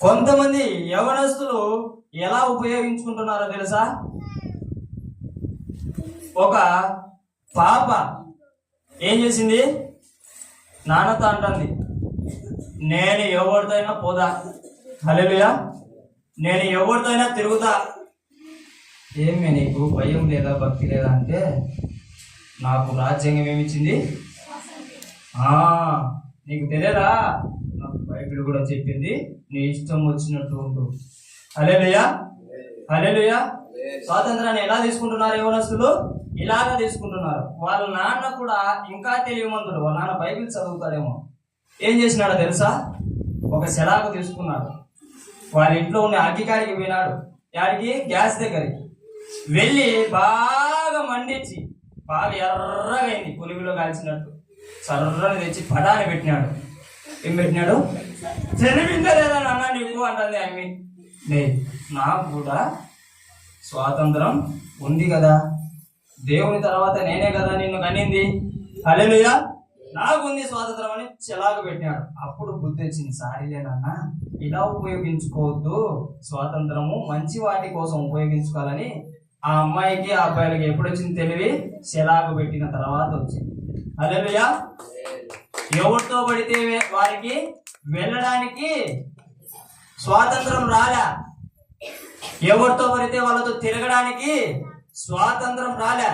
కొంతమంది యవనస్తులు ఎలా ఉపయోగించుకుంటున్నారో తెలుసా? ఒక పాప ఏం చేసింది? నాన్నతో అంటుంది, నేను ఎవరితో అయినా పోదా, హల్లెలూయా, నేను ఎవరితో అయినా తిరుగుతా. ఏమి నీకు భయం లేదా, భక్తి లేదా అంటే, నాకు రాజ్యాంగం ఏమిచ్చింది? నీకు తెలియదా? నాకు బైబిల్ కూడా చెప్పింది, నీ ఇష్టం వచ్చినట్టు ఉండు. హల్లెలూయా, హల్లెలూయా. స్వాతంత్రాన్ని ఎలా తీసుకుంటున్నారు యవనస్తులు? ఇలాగా తీసుకుంటున్నారు. వాళ్ళ నాన్న కూడా ఇంకా తెలియమంతుడు. వాళ్ళ నాన్న బైబిల్ చదువుతాడేమో. ఏం చేసినాడో తెలుసా? ఒక సెలాకు తీసుకున్నాడు, వాళ్ళ ఇంట్లో ఉన్న అగ్గికాడికి పోయినాడు. యాడికి? గ్యాస్ దగ్గరికి వెళ్ళి బాగా మండించి బాగా ఎర్రగైంది, పులివిలో కాల్చినట్టు సర్రని తెచ్చి పటాన్ని పెట్టినాడు. ఏం పెట్టినాడు? తెలివిందా లేదా నాన్న నీకు అంటుంది ఆమె. నాకు కూడా స్వాతంత్రం ఉంది కదా, దేవుని తర్వాత నేనే కదా నిన్ను కనింది, హల్లెలూయా, నాకుంది స్వాతంత్రం అని చెలాకు పెట్టినాడు. అప్పుడు బుద్ధి వచ్చింది, సారీలేనన్నా, ఇలా ఉపయోగించుకోవద్దు, స్వాతంత్రము మంచి వాటి కోసం ఉపయోగించుకోవాలని ఆ అమ్మాయికి ఆ అబ్బాయిలకి ఎప్పుడు వచ్చింది తెలివి? చెలాకు పెట్టిన తర్వాత వచ్చింది. హల్లెలూయా. ఎవరితో పడితే వారికి వెళ్ళడానికి స్వాతంత్రం రాలే, ఎవరితో పడితే వాళ్ళతో తిరగడానికి స్వాతంత్రం రాలే.